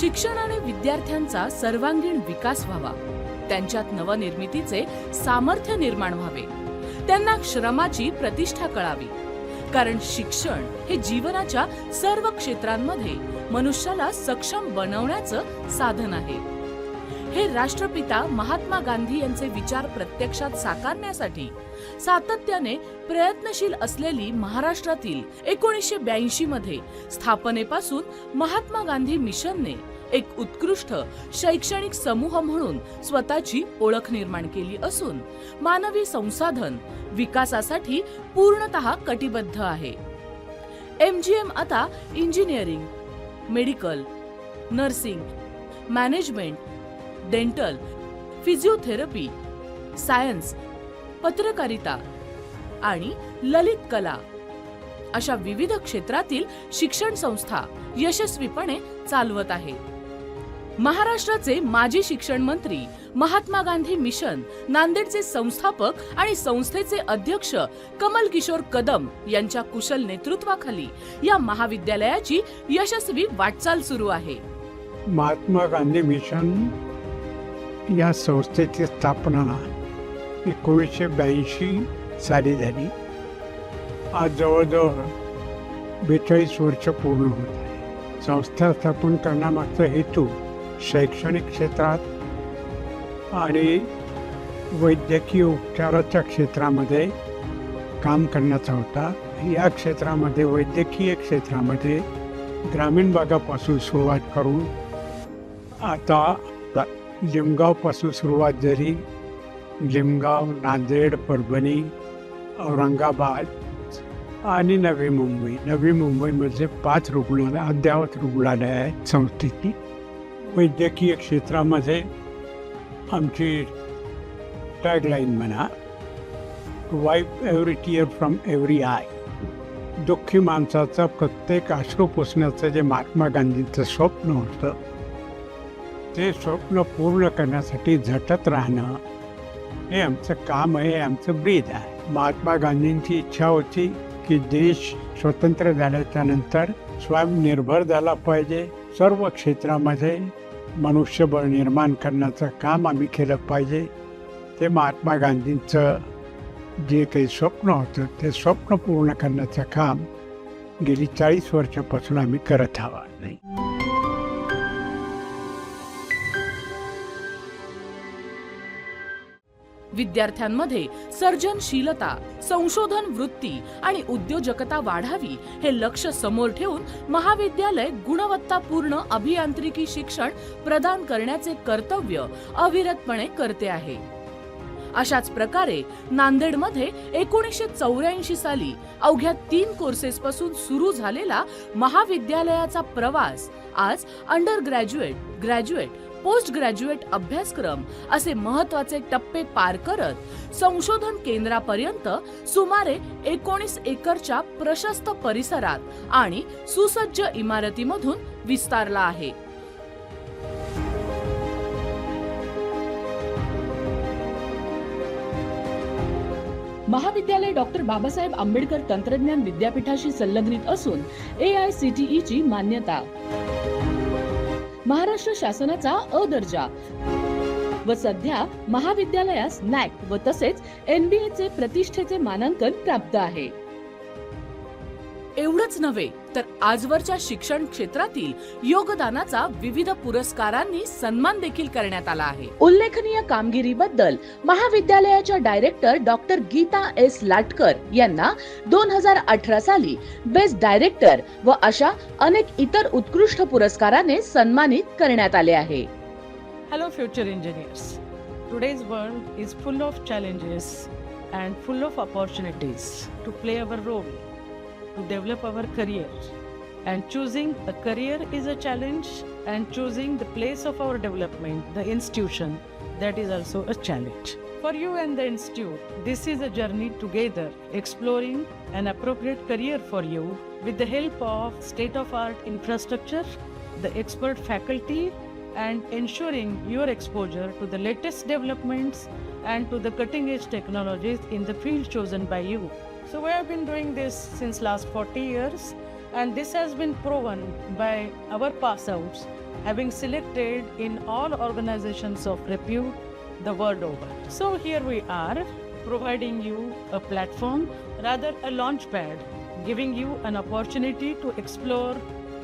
शिक्षणाने विद्यार्थ्यांचा सर्वांगीण विकास व्हावा, त्यांच्यात नवनिर्मितीचे सामर्थ्य निर्माण व्हावे, त्यांना श्रमाची प्रतिष्ठा कळावी. कारण शिक्षण हे जीवनाच्या सर्व क्षेत्रांमध्ये मनुष्याला सक्षम बनवण्याचं साधन आहे. हे राष्ट्रपिता महात्मा गांधी यांचे विचार प्रत्यक्षात साकारण्यासाठी सातत्याने प्रयत्नशील असलेली महाराष्ट्रातील 1982 मध्ये स्थापनेपासून महात्मा गांधी मिशनने एक उत्कृष्ट शैक्षणिक समूह म्हणून स्वतःची ओळख निर्माण केली असून मानवी संसाधन विकासासाठी पूर्णतः कटिबद्ध आहे. MGM आता engineering, medical, nursing, management, dental, physiotherapy, science, पत्रकारिता आणि ललित कला अशा विविध क्षेत्रातील शिक्षण संस्था यशस्वीपणे चालवत आहे. महाराष्ट्राचे माजी शिक्षण मंत्री, महात्मा गांधी मिशन नांदेडचे संस्थापक आणि संस्थेचे अध्यक्ष कमल किशोर कदम यांच्या कुशल नेतृत्वाखाली या महाविद्यालयाची यशस्वी वाटचाल सुरू आहे. महात्मा गांधी मिशन या संस्थेची स्थापना 1982 साली झाली. आज जवळजवळ 42 वर्ष पूर्ण होत आहे. संस्था स्थापन करण्यामागचा हेतू शैक्षणिक क्षेत्रात आणि वैद्यकीय उपचाराच्या क्षेत्रामध्ये काम करण्याचा होता. या क्षेत्रामध्ये वैद्यकीय क्षेत्रामध्ये ग्रामीण भागापासून सुरुवात करून आता लिमगावपासून सुरुवात झाली. लिमगाव, नांदेड, परभणी, औरंगाबाद आणि नवी मुंबई. नवी मुंबईमध्ये 5 रुग्णालय अद्ययावत रुग्णालय आहेत संस्थेची. वैद्यकीय क्षेत्रामध्ये आमची टॅगलाईन म्हणा, wipe every tear from every eye. दुःखी माणसाचा प्रत्येक अश्रू पुसण्याचं जे महात्मा गांधींचं स्वप्न होतं, ते स्वप्न पूर्ण करण्यासाठी झटत राहणं हे आमचं काम आहे, आमचं ब्रीद आहे. महात्मा गांधींची इच्छा होती की देश स्वतंत्र झाल्याच्या नंतर स्वयंनिर्भर झाला पाहिजे. सर्व क्षेत्रामध्ये मनुष्यबळ निर्माण करण्याचं काम आम्ही केलं पाहिजे. ते महात्मा गांधींचं जे काही स्वप्न होतं ते स्वप्न पूर्ण करण्याचं काम गेली 40 वर्षापासून आम्ही करत आहोत. नाही विद्यार्थ्यांमध्ये सर्जनशीलता, संशोधन वृत्ती आणि उद्योजकता वाढावी हे लक्ष्य समोर ठेवून महाविद्यालय गुणवत्तापूर्ण अभियांत्रिकी शिक्षण प्रदान करण्याचे कर्तव्य अविरतपणे करते आहे. अशाच प्रकारे नांदेडमध्ये 1984 साली अवघ्या 3 कोर्सेस पासून सुरू झालेला महाविद्यालयाचा प्रवास आज under graduate, graduate, post graduate अभ्यासक्रम असे महत्त्वाचे टप्पे पार करत संशोधन केंद्रापर्यंत सुमारे 19 एकरच्या प्रशस्त परिसरात आणि सुसज्ज इमारतीमधून विस्तारला आहे. महाविद्यालय डॉक्टर बाबासाहेब आंबेडकर तंत्रज्ञान विद्यापीठाशी संलग्नित असून AICTE ची मान्यता, महाराष्ट्र शासनाचा अ दर्जा व सध्या महाविद्यालयास NAC व तसेच NBA चे प्रतिष्ठेचे मानांकन प्राप्त आहे. एवढंच नव्हे तर आजवरच्या शिक्षण क्षेत्रातील योगदानाचा विविध पुरस्कारांनी सन्मान देखील करण्यात आला आहे. उल्लेखनीय कामगिरीबद्दल महाविद्यालयाच्या director doctor Geeta S. Latkar यांना 2018 साली बेस्ट डायरेक्टर व अशा अनेक इतर उत्कृष्ट पुरस्काराने सन्मानित करण्यात आले आहे. Hello future engineers. Today's world is full of challenges and full of opportunities to play our role, to develop our career. And choosing a career is a challenge, and choosing the place of our development, the institution, that is also a challenge. For you and the institute, this is a journey together, exploring an appropriate career for you with the help of state-of-art infrastructure, the expert faculty, and ensuring your exposure to the latest developments and to the cutting-edge technologies in the field chosen by you. So we have been doing this since last 40 years, and this has been proven by our pass outs having selected in all organizations of repute the world over. So here we are, providing you a platform, rather a launch pad, giving you an opportunity to explore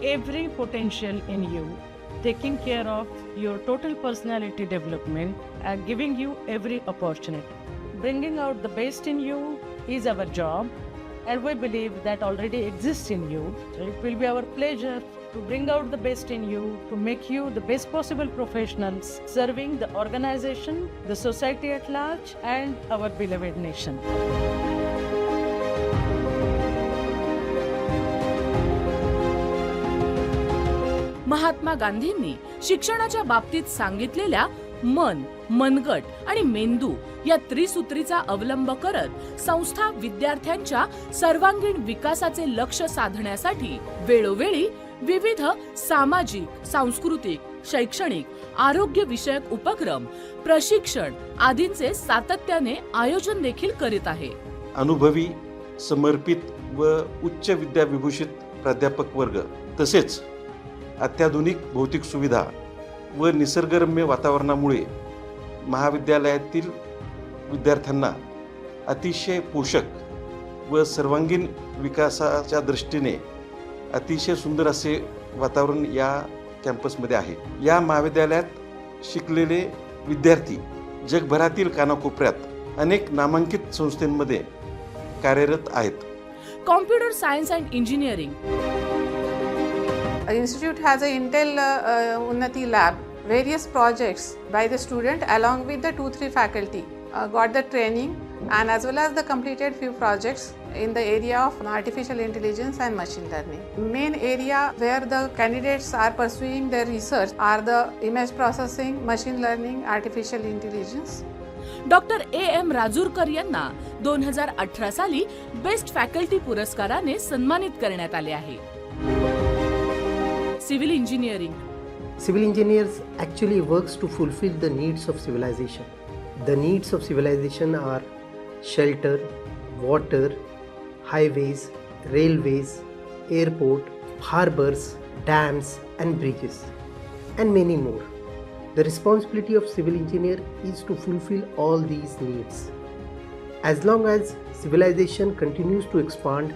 every potential in you, taking care of your total personality development and giving you every opportunity. Bringing out the best in you is our job, and we believe that already exists in you. So it will be our pleasure to bring out the best in you, to make you the best possible professionals, serving the organization, the society at large, and our beloved nation. Mahatma गांधींनी शिक्षणाच्या बाबतीत सांगितलेल्या मन, मनगट आणि मेंदू या त्रिसूत्रीचा अवलंब करत संस्था विद्यार्थ्यांच्या सर्वांगीण विकासाचे लक्ष्य साधण्यासाठी वेळोवेळी विविध सामाजिक, सांस्कृतिक, शैक्षणिक, आरोग्य विषयक उपक्रम, प्रशिक्षण आदींचे सातत्याने आयोजन देखील करीत आहे. अनुभवी, समर्पित व उच्च विद्याविभूषित प्राध्यापक वर्ग तसेच अत्याधुनिक भौतिक सुविधा व निसर्गरम्य वातावरणामुळे महाविद्यालयातील विद्यार्थ्यांना अतिशय पोषक व सर्वांगीण विकासाच्या दृष्टीने अतिशय सुंदर असे वातावरण या कॅम्पसमध्ये आहे. या महाविद्यालयात शिकलेले विद्यार्थी जगभरातील कानाकोपऱ्यात अनेक नामांकित संस्थांमध्ये कार्यरत आहेत. Computer science and engineering. Institute has a Intel Unnati lab. Various projects by the student along with the 2-3 faculty got the training, and as well as the completed few projects in the area of artificial intelligence and machine learning. Main area where the candidates are pursuing their research are the image processing, machine learning, artificial intelligence. Doctor A.M. Rajurkar यांना 2018 साली best faculty पुरस्काराने सन्मानित करण्यात आले आहे. Civil engineering. Civil engineers actually works to fulfill the needs of civilization. The needs of civilization are shelter, water, highways, railways, airport, harbors, dams and bridges, and many more. The responsibility of civil engineer is to fulfill all these needs. As long as civilization continues to expand,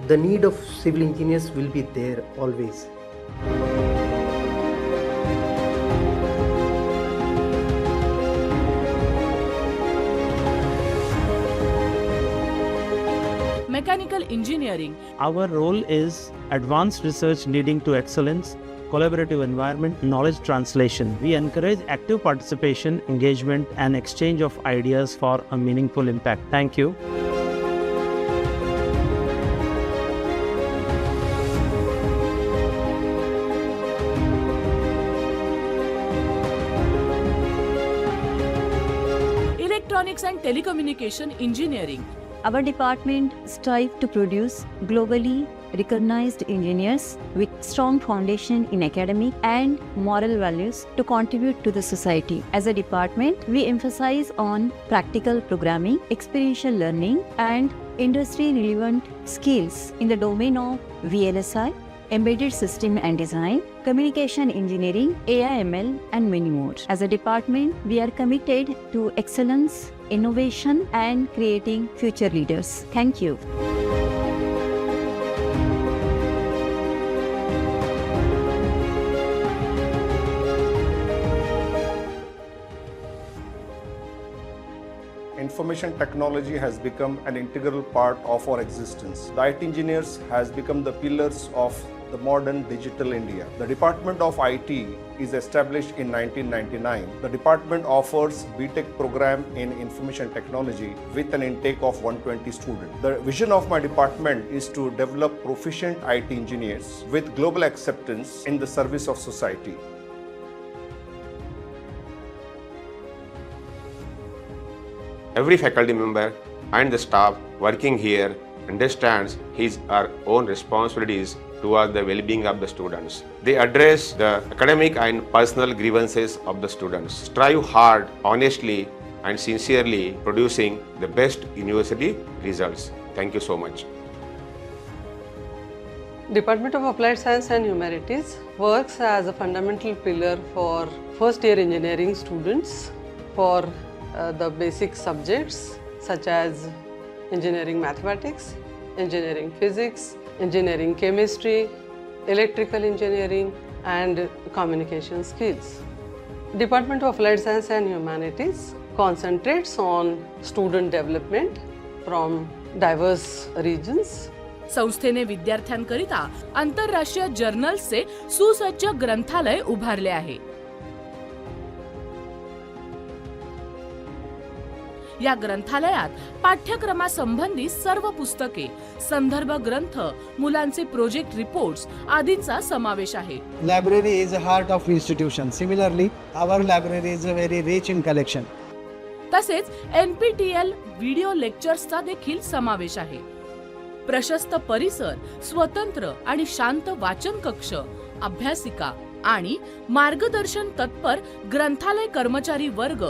the need of civil engineers will be there always. Mechanical engineering. Our role is advanced research leading to excellence, collaborative environment, knowledge translation. We encourage active participation, engagement, and exchange of ideas for a meaningful impact. Thank you. Electronics and telecommunication engineering. Our department strives to produce globally recognized engineers with strong foundation in academic and moral values to contribute to the society. As a department, we emphasize on practical programming, experiential learning, and industry-relevant skills in the domain of VLSI, embedded system and design, communication engineering, AI/ML, and many more. As a department, we are committed to excellence, innovation, and creating future leaders. Thank you. Information technology has become an integral part of our existence. The IT engineers has become the pillars of the modern digital India. The Department of IT is established in 1999. The department offers BTech program in information technology with an intake of 120 students. The vision of my department is to develop proficient IT engineers with global acceptance in the service of society. Every faculty member and the staff working here understands his or her own responsibilities toward the well-being of the students. They address the academic and personal grievances of the students, strive hard, honestly, and sincerely producing the best university results. Thank you so much. Department of Applied Science and Humanities works as a fundamental pillar for first year engineering students for the basic subjects such as engineering mathematics, engineering physics, engineering chemistry, electrical engineering and communication skills. Department of Applied Science and Humanities concentrates on student development from diverse regions. संस्थेने विद्यार्थ्यांकरिता आंतरराष्ट्रीय जर्नल्सचे सुसज्ज ग्रंथालय उभारले आहे. या ग्रंथालयात पाठ्यक्रमासंबंधी सर्व पुस्तके, संदर्भ ग्रंथ, मुलांचे प्रोजेक्ट रिपोर्ट्स आदींचा समावेश आहे. Library is a heart of institution. Similarly, our library is very rich in collection. तसेच NPTEL व्हिडिओ लेक्चर्सचा देखील समावेश आहे. प्रशस्त परिसर, स्वतंत्र आणि शांत वाचन कक्ष, अभ्यासिका आणि मार्गदर्शन तत्पर ग्रंथालय कर्मचारी वर्ग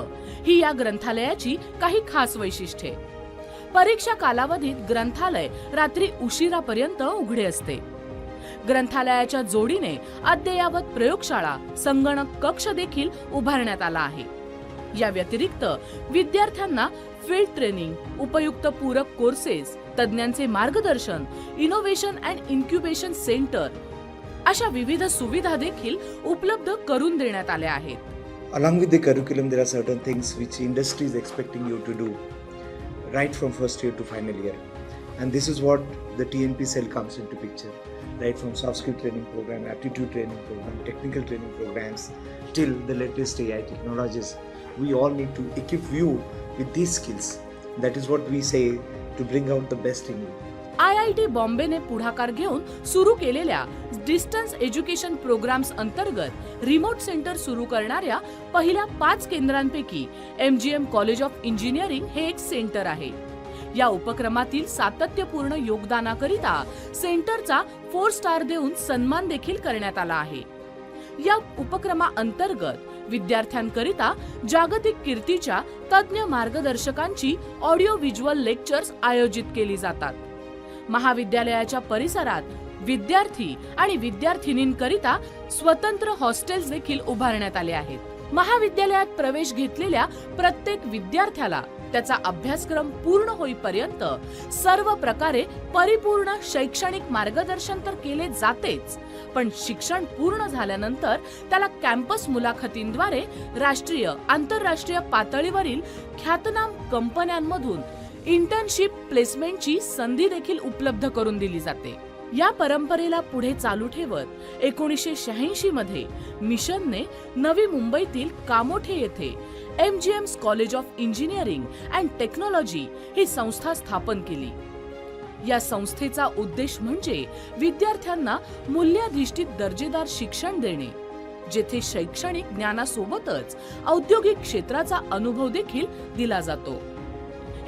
ही या ग्रंथालयाची काही खास वैशिष्ट्ये. परीक्षा कालावधीत ग्रंथालय रात्री उशिरापर्यंत उघडे असते. ग्रंथालयाच्या जोडीने अद्ययावत प्रयोगशाळा, संगणक कक्ष देखील उभारण्यात आला आहे. या व्यतिरिक्त विद्यार्थ्यांना फील्ड ट्रेनिंग, उपयुक्त पूरक कोर्सेस, तज्ञांचे मार्गदर्शन, इनोव्हेशन अँड इन्क्युबेशन सेंटर अशा विविध सुविधा देखील उपलब्ध करून देण्यात आल्या आहेत. Along with the curriculum, there are certain things which industry is expecting you to do right from first year to final year. And this is what the TNP cell comes into picture. Right from soft skill training program, aptitude training program, technical training programs, till the latest AI technologies. We all need to equip you with these skills. That is what we say to bring out the best in you. IIT बॉम्बेने पुढाकार घेऊन सुरू केलेल्या distance education programs अंतर्गत remote centre सुरू करणाऱ्या पहिल्या 5 केंद्रांपैकी MGM college of engineering हे एक सेंटर आहे. या उपक्रमातील सातत्यपूर्ण योगदानाकरिता सेंटरचा 4 स्टार देऊन सन्मान देखील करण्यात आला आहे. या उपक्रमाअंतर्गत विद्यार्थ्यांकरिता जागतिक कीर्तीच्या तज्ञ मार्गदर्शकांची ऑडिओ व्हिज्युअल लेक्चर्स आयोजित केली जातात. महाविद्यालयाच्या परिसरात विद्यार्थी आणि विद्यार्थिनींकरिता स्वतंत्र हॉस्टेल्स देखील उभारण्यात आले आहेत. महाविद्यालयात प्रवेश घेतलेल्या प्रत्येक विद्यार्थ्याला त्याचा अभ्यासक्रम पूर्ण होईपर्यंत सर्व प्रकारे परिपूर्ण शैक्षणिक मार्गदर्शन तर केले जातेच, पण शिक्षण पूर्ण झाल्यानंतर त्याला कॅम्पस मुलाखतींद्वारे राष्ट्रीय, आंतरराष्ट्रीय पातळीवरील ख्यातनाम कंपन्यांमधून इंटर्नशिप प्लेसमेंटची संधी देखील उपलब्ध करून दिली जाते. या परंपरेला पुढे चालू ठेवत 1986 मध्ये मिशनने नवी मुंबईतील कामोठे येथे MGM college of engineering and technology ही संस्था स्थापन केली. या संस्थेचा उद्देश म्हणजे विद्यार्थ्यांना मूल्याधिष्ठित दर्जेदार शिक्षण देणे, जेथे शैक्षणिक ज्ञानासोबतच औद्योगिक क्षेत्राचा अनुभव देखील दिला जातो.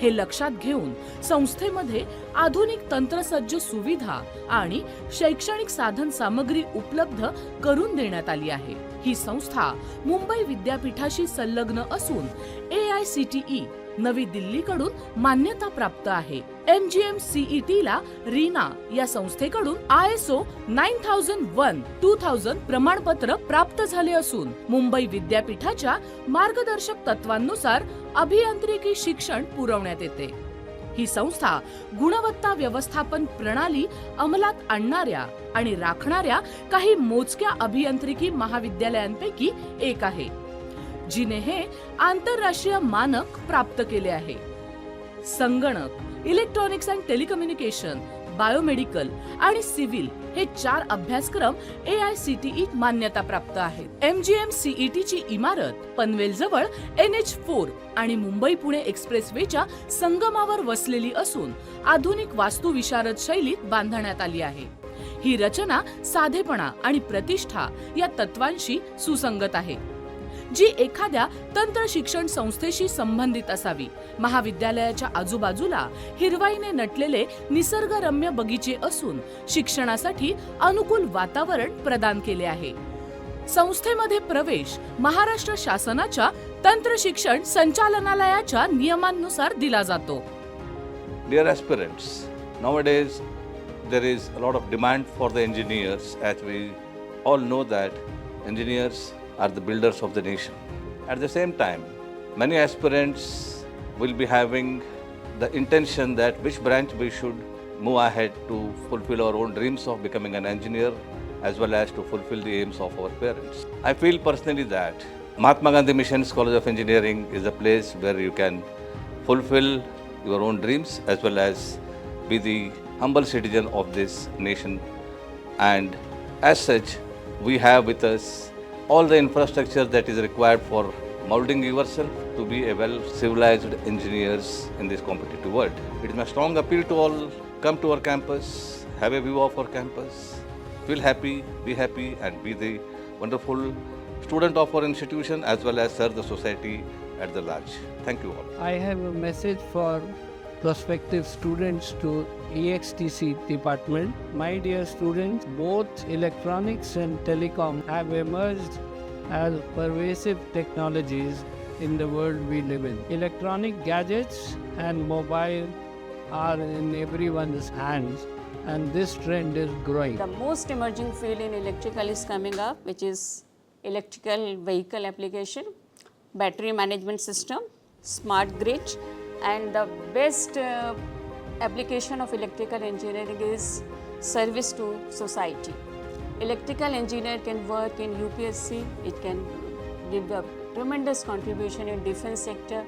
हे लक्षात घेऊन संस्थेमध्ये आधुनिक तंत्रसज्ज सुविधा आणि शैक्षणिक साधन सामग्री उपलब्ध करून देण्यात आली आहे. ही संस्था मुंबई विद्यापीठाशी संलग्न असून AICTE नवी दिल्लीकडून मान्यता प्राप्त आहे. MGM CET ला रीना या संस्थेकडून ISO 9001-2000 प्रमाणपत्र प्राप्त झाले असून मुंबई विद्यापीठाच्या मार्गदर्शक तत्वांनुसार अभियांत्रिकी शिक्षण पुरवण्यात येते. ही संस्था गुणवत्ता व्यवस्थापन प्रणाली अंमलात आणणाऱ्या आणि राखणाऱ्या काही मोजक्या अभियांत्रिकी महाविद्यालयांपैकी एक आहे, जिने हे आंतरराष्ट्रीय मानक प्राप्त केले आहे. संगणक, इलेक्ट्रॉनिक्स अँड टेलिकम्युनिकेशन, बायोमेडिकल आणि सिव्हिल हे 4 अभ्यासक्रम AICTE मान्यता प्राप्त आहेत. MGM CET ची इमारत पनवेल जवळ NH4 आणि मुंबई पुणे एक्सप्रेसवेच्या संगमावर वसलेली असून आधुनिक वास्तुविशारद शैलीत बांधण्यात आली आहे. ही रचना साधेपणा आणि प्रतिष्ठा या तत्वांशी सुसंगत आहे, जी एखाद्या तंत्र शिक्षण संस्थेशी संबंधित असावी. महाविद्यालयाच्या आजूबाजूला हिरवाईने नटलेले निसर्गरम्य बगीचे असून शिक्षणासाठी अनुकूल वातावरण प्रदान केले आहे. संस्थेमध्ये प्रवेश महाराष्ट्र शासनाच्या तंत्र शिक्षण संचालनालयाच्या नियमांनुसार दिला जातो. Dear aspirants, nowadays there is a lot of demand for the engineers, as we all know that engineers are the builders of the nation. At the same time, many aspirants will be having the intention that which branch we should move ahead to fulfill our own dreams of becoming an engineer, as well as to fulfill the aims of our parents. I feel personally that Mahatma Gandhi Mission's College of Engineering is a place where you can fulfill your own dreams as well as be the humble citizen of this nation. And as such, we have with us all the infrastructure that is required for molding yourself to be a well-civilized engineers in this competitive world. It is my strong appeal to all, come to our campus, have a view of our campus, feel happy, and be the wonderful student of our institution as well as serve the society at the large. Thank you all. I have a message for prospective students to EXTC department. My dear students, both electronics and telecom have emerged as pervasive technologies in the world we live in. Electronic gadgets and mobile are in everyone's hands, and this trend is growing. The most emerging field in electrical is coming up, which is electrical vehicle application, battery management system, smart grid, and the best application of electrical engineering is service to society. Electrical engineer can work in UPSC, it can give a tremendous contribution in defense sector.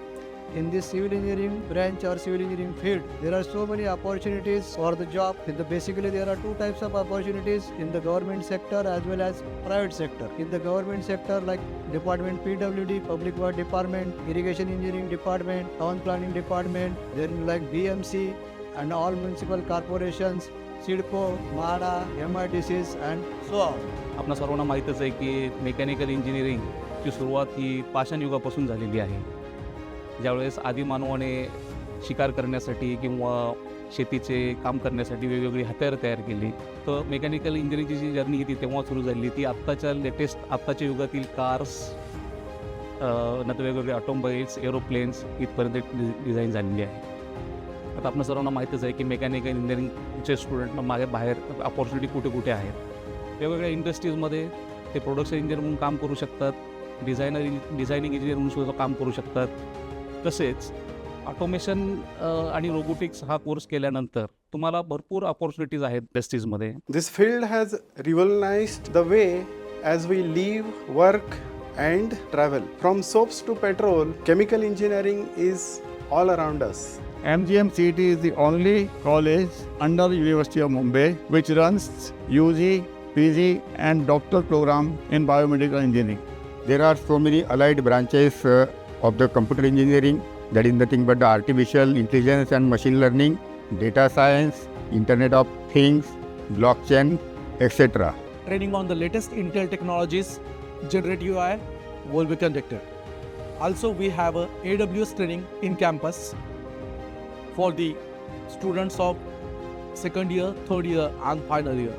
In this civil engineering branch or civil engineering field, there are so many opportunities for the job. Basically, there are two types of opportunities in the government sector as well as private sector. In the government sector, like department PWD, Public Works Department, Irrigation Engineering Department, Town Planning Department, then like BMC and all municipal corporations, SIDCO, MADA, MIDCs and so on. आपणा सर्वांना माहीतच आहे की mechanical इंजिनिअरिंगची सुरुवात ही पाषाण युगापासून झालेली आहे. ज्यावेळेस आदिमानवाने शिकार करण्यासाठी किंवा शेतीचे काम करण्यासाठी वेगवेगळी हत्यारं तयार केली, तर मेकॅनिकल इंजिनिअरिंगची जी जर्नी होती तेव्हा सुरू झाली. ती आत्ताच्या युगातील कार्स, नंतर वेगवेगळे ऑटोमोबाईल्स, एरोप्लेन्स इथपर्यंत डिझाईन झालेली आहे. आता आपल्या सर्वांना माहीतच आहे की मेकॅनिकल इंजिनिअरिंगचे स्टुडंटना बाहेर अपॉर्च्युनिटी कुठे कुठे आहेत. वेगवेगळ्या इंडस्ट्रीजमध्ये ते प्रोडक्शन इंजिनियर म्हणून काम करू शकतात, डिझायनिंग इंजिनियर म्हणून सुद्धा काम करू शकतात. तसेच ऑटोमेशन आणि रोबोटिक्स हा कोर्स केल्यानंतर तुम्हाला भरपूर अपॉर्च्युनिटीज आहेत इंडस्ट्रीजमध्ये. This field has revolutionised the way as we live, work and travel. From soaps to petrol, chemical engineering is all around us. MGM-CET is the only college under University of Mumbai which runs UG, PG and doctoral program in biomedical engineering. There are so many allied branches of the computer engineering, that is nothing but the artificial intelligence and machine learning, data science, Internet of Things, blockchain, etc. Training on the latest Intel technologies, generative AI will be conducted. Also, we have a AWS training in campus for the students of second year, third year and final year.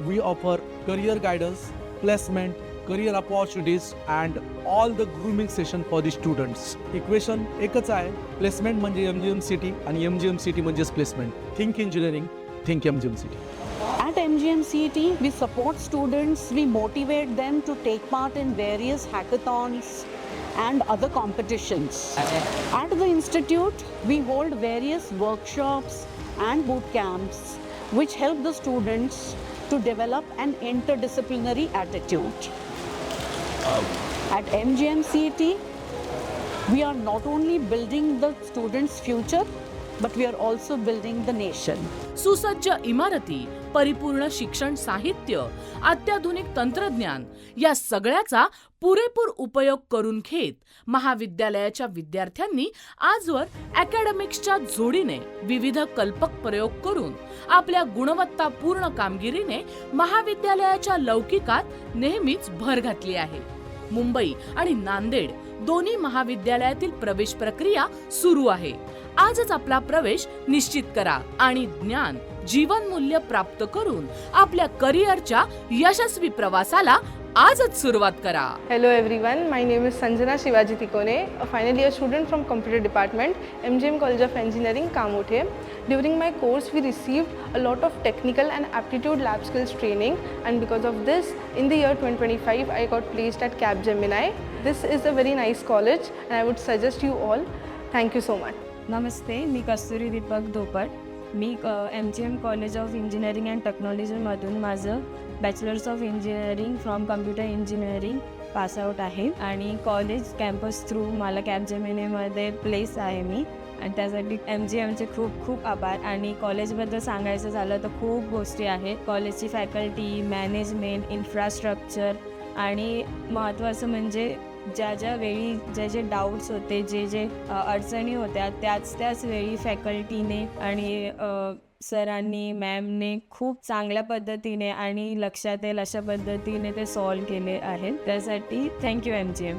We offer career guidance, placement, career opportunities and all the grooming session for the students. Equation एकच आहे, placement म्हणजे MGM-CET आणि MGM-CET म्हणजेच placement. Think engineering, think MGM-CET. At MGM-CET, we support students, we motivate them to take part in various hackathons and other competitions. At the institute, we hold various workshops and boot camps which help the students to develop an interdisciplinary attitude. At MGM-CET, we are not only building the students' future, but we are also building the nation. सुसज्ज इमारती, परिपूर्ण शिक्षण साहित्य, अत्याधुनिक तंत्रज्ञान या सगळ्याचा पुरेपूर उपयोग करून घेत महाविद्यालयाच्या विद्यार्थ्यांनी आजवर अकॅडमिक्सच्या जोडीने विविध कल्पक प्रयोग करून आपल्या गुणवत्तापूर्ण कामगिरीने महाविद्यालयाच्या लौकिकात नेहमीच भर घातली आहे. मुंबई आणि नांदेड दोन्ही महाविद्यालयातील प्रवेश प्रक्रिया सुरू आहे. आजच आपला प्रवेश निश्चित करा आणि ज्ञान, जीवनमूल्य प्राप्त करून आपल्या करिअरच्या यशस्वी प्रवासाला आजच सुरुवात करा. Hello everyone, my name is Sanjana Shivaji Tikone, a final year student from Computer Department, MGM College of Engineering, Kamote. During my course, we received a lot of technical and aptitude lab skills training, and because of this, in the year 2025, I got placed at Capgemini. This is a very nice college and I would suggest you all. Thank you so much. नमस्ते, मी कस्तुरी दीपक धोपट. मी MGM college of engineering and टेक्नॉलॉजीमधून माझं bachelors of engineering from computer engineering pass out आहे आणि college campus through मला कॅपजेमिनीमध्ये place आहे मी आणि त्यासाठी MGMचे खूप खूप आभार. आणि कॉलेजबद्दल सांगायचं झालं तर खूप गोष्टी आहेत. कॉलेजची फॅकल्टी, मॅनेजमेंट, इन्फ्रास्ट्रक्चर आणि महत्त्वाचं म्हणजे ज्या वेळी जे डाऊट्स होते, जे अडचणी होत्या त्याच वेळी फॅकल्टीने आणि सरांनी, मॅमने खूप चांगल्या पद्धतीने आणि लक्षात येईल अशा पद्धतीने ते सॉल्व केले आहेत. त्यासाठी थँक्यू MGM.